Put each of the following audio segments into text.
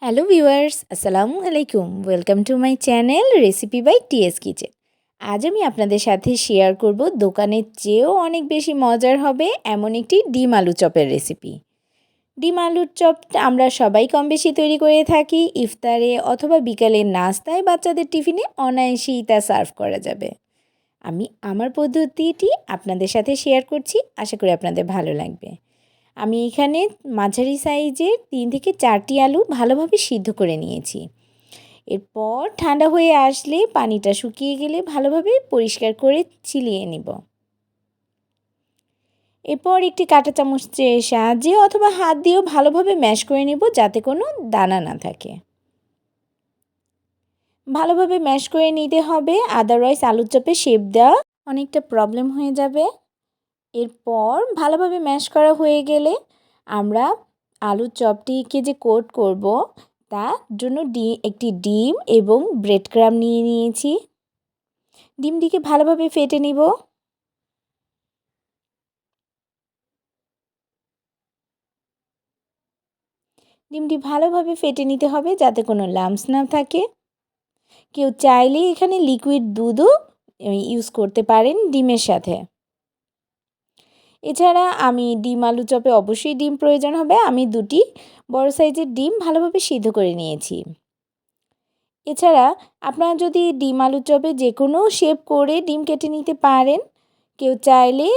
Hello viewers, আসসালামু আলাইকুম। Welcome to my channel recipe by TS kitchen. আজ আমি আপনাদের সাথে শেয়ার করব দোকানের চেয়েও অনেক বেশি মজার হবে এমন একটি ডিম আলু চপের রেসিপি। ডিম আলুর চপটা আমরা সবাই কম বেশি তৈরি করে থাকি। ইফতারে অথবা বিকালের নাস্তায় বাচ্চাদের টিফিনে অনায়াসেই তা সার্ভ করা যাবে। আমি আমার পদ্ধতিটি আপনাদের সাথে শেয়ার করছি, আশা করি আপনাদের ভালো লাগবে। আমি এখানে মাঝারি সাইজের ৩ থেকে ৪টি আলু ভালোভাবে সিদ্ধ করে নিয়েছি। এরপর ঠান্ডা হয়ে আসলে পানিটা শুকিয়ে গেলে ভালোভাবে পরিষ্কার করে ছিলিয়ে নিব। এরপর একটি কাঁটা চামচের সাহায্যে অথবা হাত দিয়েও ভালোভাবে ম্যাশ করে নিব, যাতে কোনো দানা না থাকে। ভালোভাবে ম্যাশ করে নিতে হবে, আদারওয়াইজ আলুর চপে শেপ দেওয়া অনেকটা প্রবলেম হয়ে যাবে। এরপর ভালোভাবে ম্যাশ করা হয়ে গেলে আমরা আলুর চপটিকে যে কোট করব তার জন্য একটি ডিম এবং ব্রেড ক্রাম্ব নিয়ে নিয়েছি। ডিমটিকে ভালোভাবে ফেটে নিব। ডিমটি ভালোভাবে ফেটে নিতে হবে যাতে কোনো লাম্পস না থাকে। কেউ চাইলে এখানে লিকুইড দুধও ইউজ করতে পারেন ডিমের সাথে। এছাড়া আমি ডিম আলু চপে অবশ্যই ডিম প্রয়োজন হবে। আমি 2টি বড় সাইজের ডিম ভালোভাবে সিদ্ধ করে নিয়েছি। এছাড়া আপনারা যদি ডিম আলুর চপে যে কোনো শেপ করে ডিম কেটে নিতে পারেন। কেউ চাইলে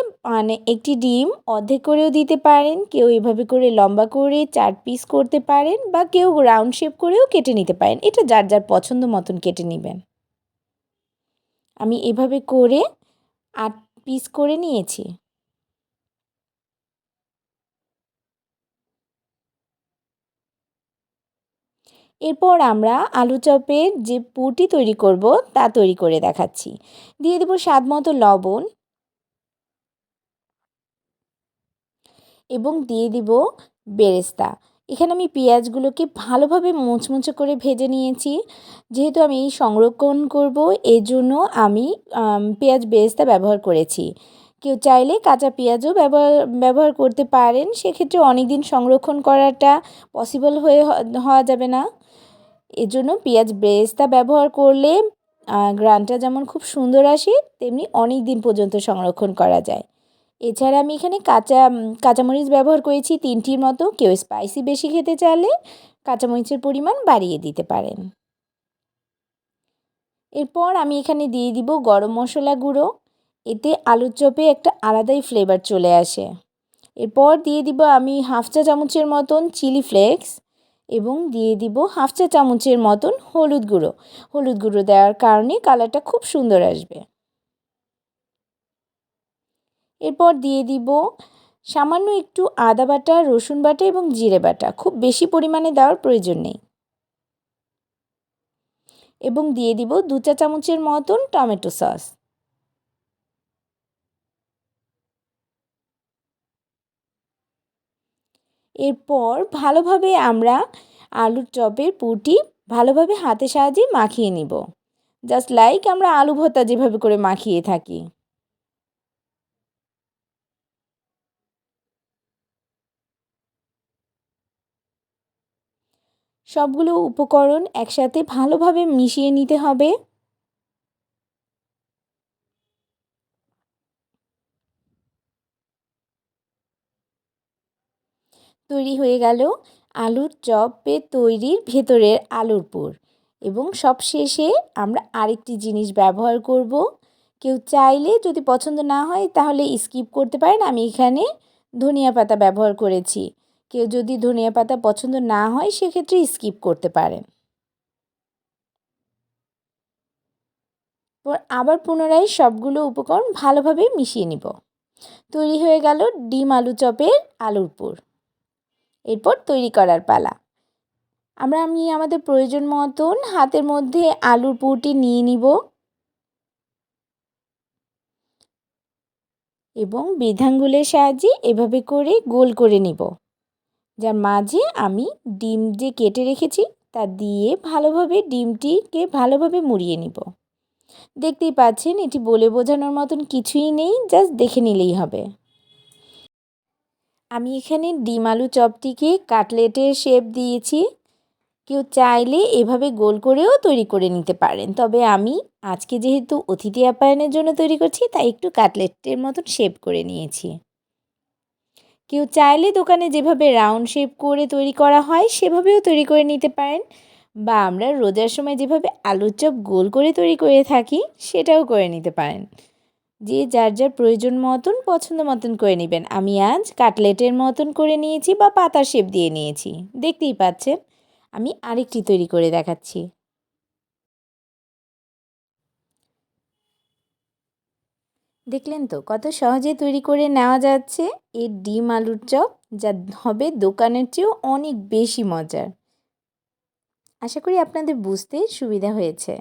একটি ডিম অর্ধেক করেও দিতে পারেন, কেউ এভাবে করে লম্বা করে 4 পিস করতে পারেন, বা কেউ রাউন্ড শেপ করেও কেটে নিতে পারেন। এটা যার যার পছন্দ মতন কেটে নেবেন। আমি এভাবে করে 8 পিস করে নিয়েছি। এরপর আমরা আলু চপের যে পুরটি তৈরি করব তা তৈরি করে দেখাচ্ছি। দিয়ে দেব স্বাদমতো লবণ এবং দিয়ে দিব বেরেস্তা। এখানে আমি পেঁয়াজগুলোকে ভালোভাবে মুচমুচে করে ভেজে নিয়েছি। যেহেতু আমি সংরক্ষণ করব, এজন্য আমি পেঁয়াজ বেরেস্তা ব্যবহার করেছি। কেউ চাইলে কাঁচা পেঁয়াজও ব্যবহার করতে পারেন। সেক্ষেত্রে অনেক দিন সংরক্ষণ করাটা পসিবল হওয়া যাবে না। এজন্য পেঁয়াজ বেরেস্তা ব্যবহার করলে ঘ্রাণটা যেমন খুব সুন্দর আসে, তেমনি অনেক দিন পর্যন্ত সংরক্ষণ করা যায়। এছাড়া আমি এখানে কাঁচামরিচ ব্যবহার করেছি 3টির মতো। কেউ স্পাইসি বেশি খেতে চাইলে কাঁচামরিচের পরিমাণ বাড়িয়ে দিতে পারেন। এরপর আমি এখানে দিয়ে দিব গরম মশলা গুঁড়ো। এতে আলুর চপে একটা আলাদাই ফ্লেভার চলে আসে। এরপর দিয়ে দিব আমি 1/2 চা চামচের মতন চিলি ফ্লেক্স এবং দিয়ে দিব 1/2 চা চামচের মতন হলুদ গুঁড়ো। হলুদ গুঁড়ো দেওয়ার কারণে কালারটা খুব সুন্দর আসবে। এরপর দিয়ে দিব সামান্য একটু আদা বাটা, রসুন বাটা এবং জিরে বাটা। খুব বেশি পরিমাণে দেওয়ার প্রয়োজন নেই। এবং দিয়ে দিব 2 চা চামচের মতন টমেটো সস। এরপর ভালোভাবে আমরা আলুর চপের পুরটি ভালোভাবে হাতের সাহায্যে মাখিয়ে নিব। জাস্ট লাইক আমরা আলু ভর্তা যেভাবে করে মাখিয়ে থাকি। সবগুলো উপকরণ একসাথে ভালোভাবে মিশিয়ে নিতে হবে। তৈরি হয়ে গেল আলুর চপে তৈরির ভেতরের আলুর পুর। এবং সবশেষে আমরা আরেকটি জিনিস ব্যবহার করব। কেউ চাইলে যদি পছন্দ না হয় তাহলে স্কিপ করতে পারেন। আমি এখানে ধনিয়া পাতা ব্যবহার করেছি। কেউ যদি ধনিয়া পাতা পছন্দ না হয় সেক্ষেত্রে স্কিপ করতে পারেন। আবার পুনরায় সবগুলো উপকরণ ভালোভাবে মিশিয়ে নিব। তৈরি হয়ে গেল ডিম আলু চপের আলুর পুর। এরপর তৈরি করার পালা। আমি আমাদের প্রয়োজন মতন হাতের মধ্যে আলুর পুরটি নিয়ে নিব এবং বৃদ্ধাঙ্গুলের সাহায্যে এভাবে করে গোল করে নিব, যার মাঝে আমি ডিম যে কেটে রেখেছি তা দিয়ে ভালোভাবে ডিমটিকে ভালোভাবে মুড়িয়ে নিব। দেখতেই পাচ্ছেন, এটি বলে বোঝানোর মতন কিছুই নেই, জাস্ট দেখে নিলেই হবে। আমি এখানে ডিম আলু চপটিকে কাটলেটের শেপ দিয়েছি। কেউ চাইলে এভাবে গোল করেও তৈরি করে নিতে পারেন, তবে আমি আজকে যেহেতু অতিথি আপ্যায়নের জন্য তৈরি করছি তাই একটু কাটলেটের মতন শেপ করে নিয়েছি। কেউ চাইলে দোকানে যেভাবে রাউন্ড শেপ করে তৈরি করা হয় সেভাবেও তৈরি করে নিতে পারেন, বা আমরা রোজার সময় যেভাবে আলুর চপ গোল করে তৈরি করে থাকি সেটাও করে নিতে পারেন। যে যার যার প্রয়োজন মতন পছন্দ মতন করে নেবেন। আমি আজ কাটলেটের মতন করে নিয়েছি বা পাতার শেপ দিয়ে নিয়েছি, দেখতেই পাচ্ছেন। আমি আরেকটি তৈরি করে দেখাচ্ছি। দেখলেন তো কত সহজে তৈরি করে নেওয়া যাচ্ছে এই ডিম আলুর চপ, যা হবে দোকানের চেয়েও অনেক বেশি মজার। আশা করি আপনাদের বুঝতে সুবিধা হয়েছে।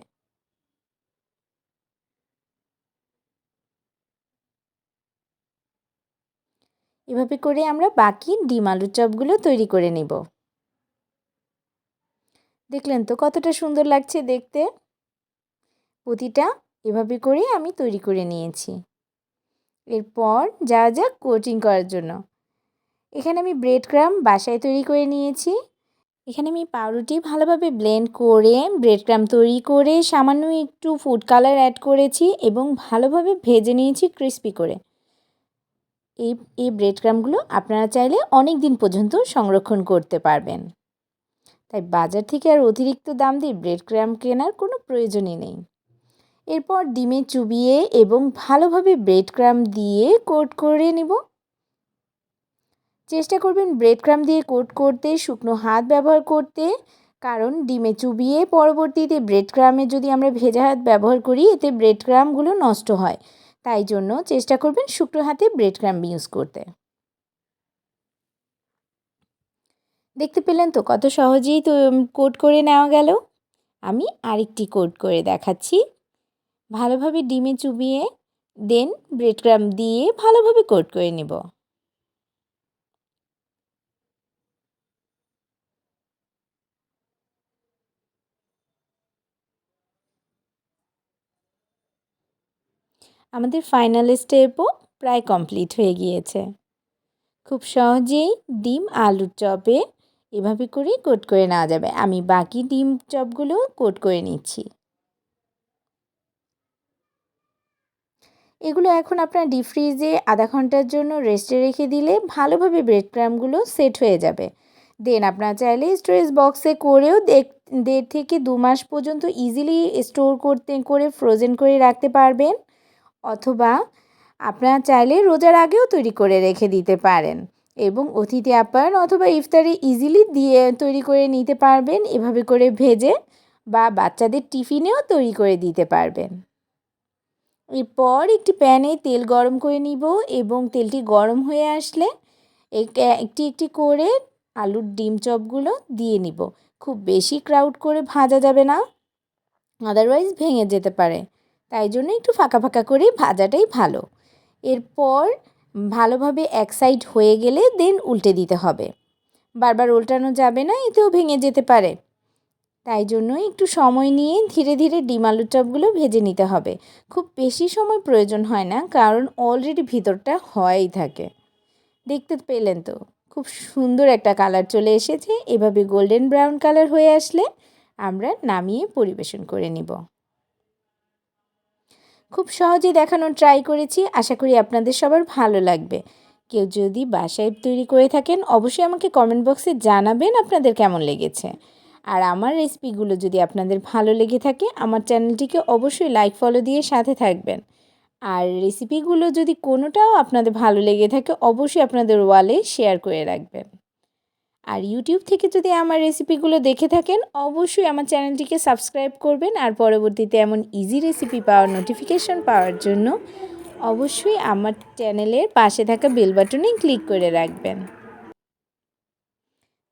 এভাবে করে আমরা বাকি ডিম আলুর চপগুলো তৈরি করে নেব। দেখলেন তো কতটা সুন্দর লাগছে দেখতে। প্রতিটা এভাবে করে আমি তৈরি করে নিয়েছি। এরপর যা যা কোটিং করার জন্য এখানে আমি ব্রেড ক্রাম্ব বাসায় তৈরি করে নিয়েছি। এখানে আমি পাউরুটি ভালোভাবে ব্লেন্ড করে ব্রেড ক্রাম্ব তৈরি করে সামান্য একটু ফুড কালার অ্যাড করেছি এবং ভালোভাবে ভেজে নিয়েছি ক্রিস্পি করে। এই এই ব্রেড ক্রাম্বগুলো আপনারা চাইলে অনেক দিন পর্যন্ত সংরক্ষণ করতে পারবেন, তাই বাজার থেকে আর অতিরিক্ত দাম দিয়ে ব্রেড ক্রাম্ব কেনার কোনো প্রয়োজনই নেই। এরপর ডিমে চুবিয়ে এবং ভালোভাবে ব্রেড ক্রাম্ব দিয়ে কোট করে নেব। চেষ্টা করবেন ব্রেড ক্রাম্ব দিয়ে কোট করতে শুকনো হাত ব্যবহার করতে, কারণ ডিমে চুবিয়ে পরবর্তীতে ব্রেড ক্রাম্বে যদি আমরা ভেজা হাত ব্যবহার করি এতে ব্রেড ক্রাম্বগুলো নষ্ট হয়। তাই জন্য চেষ্টা করবেন শুকনো হাতে ব্রেড ক্রাম্ব ইউজ করতে। দেখতে পেলেন তো কত সহজেই তো কোট করে নেওয়া গেল। আমি আরেকটি কোট করে দেখাচ্ছি। ভালোভাবে ডিমে চুবিয়ে দেন ব্রেড ক্রাম্ব দিয়ে ভালোভাবে কোট করে নেব। আমাদের ফাইনাল স্টেপও প্রায় কমপ্লিট হয়ে গিয়েছে। খুব সহজেই ডিম আলুর চপে এভাবে করেই কোট করে নেওয়া যাবে। আমি বাকি ডিম চপগুলো কোট করে নিচ্ছি। এগুলো এখন আপনার ডিপ ফ্রিজে আধা ঘন্টার জন্য রেস্টে রেখে দিলে ভালোভাবে ব্রেড ক্রাম্বগুলো সেট হয়ে যাবে। দেন আপনারা চাইলে স্টোরেজ বক্সে করেও 1.5 থেকে 2 মাস পর্যন্ত ইজিলি স্টোর করে ফ্রোজেন করে রাখতে পারবেন, অথবা আপনারা চাইলে রোজার আগেও তৈরি করে রেখে দিতে পারেন এবং অতিথি আপ্যায়ন অথবা ইফতারে ইজিলি দিয়ে তৈরি করে নিতে পারবেন এভাবে করে ভেজে, বা বাচ্চাদের টিফিনেও তৈরি করে দিতে পারবেন। এরপর একটি প্যানে তেল গরম করে নিব এবং তেলটি গরম হয়ে আসলে একটি একটি করে আলুর ডিম চপগুলো দিয়ে নিব। খুব বেশি ক্রাউড করে ভাজা যাবে না, আদারওয়াইজ ভেঙে যেতে পারে। তাই জন্য একটু ফাঁকা ফাঁকা করে ভাজাটাই ভালো। এরপর ভালোভাবে এক সাইড হয়ে গেলে দেন উল্টে দিতে হবে। বারবার উল্টানো যাবে না, এতেও ভেঙে যেতে পারে। তাই জন্য একটু সময় নিয়ে ধীরে ধীরে ডিম আলুর চপগুলো ভেজে নিতে হবে। খুব বেশি সময় প্রয়োজন হয় না, কারণ অলরেডি ভিতরটা হওয়াই থাকে। দেখতে পেলেন তো খুব সুন্দর একটা কালার চলে এসেছে। এভাবে গোল্ডেন ব্রাউন কালার হয়ে আসলে আমরা নামিয়ে পরিবেশন করে নিব। খুব সহজে দেখানোর ট্রাই করেছি, আশা করি আপনাদের সবার ভালো লাগবে। কেউ যদি বাসায় তৈরি করে থাকেন অবশ্যই আমাকে কমেন্ট বক্সে জানাবেন আপনাদের কেমন লেগেছে। আর আমার রেসিপিগুলো যদি আপনাদের ভালো লেগে থাকে আমার চ্যানেলটিকে অবশ্যই লাইক ফলো দিয়ে সাথে থাকবেন। আর রেসিপিগুলো যদি কোনোটাও আপনাদের ভালো লেগে থাকে অবশ্যই আপনাদের ওয়ালে শেয়ার করে রাখবেন। আর ইউটিউব থেকে যদি আমার রেসিপিগুলো দেখে থাকেন অবশ্যই আমার চ্যানেলটিকে সাবস্ক্রাইব করবেন, আর পরবর্তীতে এমন ইজি রেসিপি পাওয়ার নোটিফিকেশন পাওয়ার জন্য অবশ্যই আমার চ্যানেলের পাশে থাকা বেল বাটনে ক্লিক করে রাখবেন।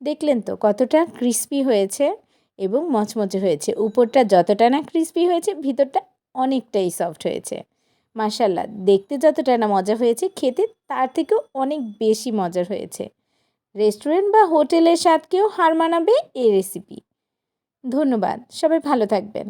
দেখলেন তো কতটা ক্রিস্পি হয়েছে এবং মচমচে হয়েছে। উপরটা যতটা না ক্রিস্পি হয়েছে ভিতরটা অনেকটাই সফট হয়েছে। মাশাআল্লাহ, দেখতে যতটা না মজা হয়েছে খেতে তার থেকেও অনেক বেশি মজার হয়েছে। রেস্টুরেন্ট বা হোটেলের স্বাদকেও হার মানাবে এই রেসিপি। ধন্যবাদ, সবাই ভালো থাকবেন।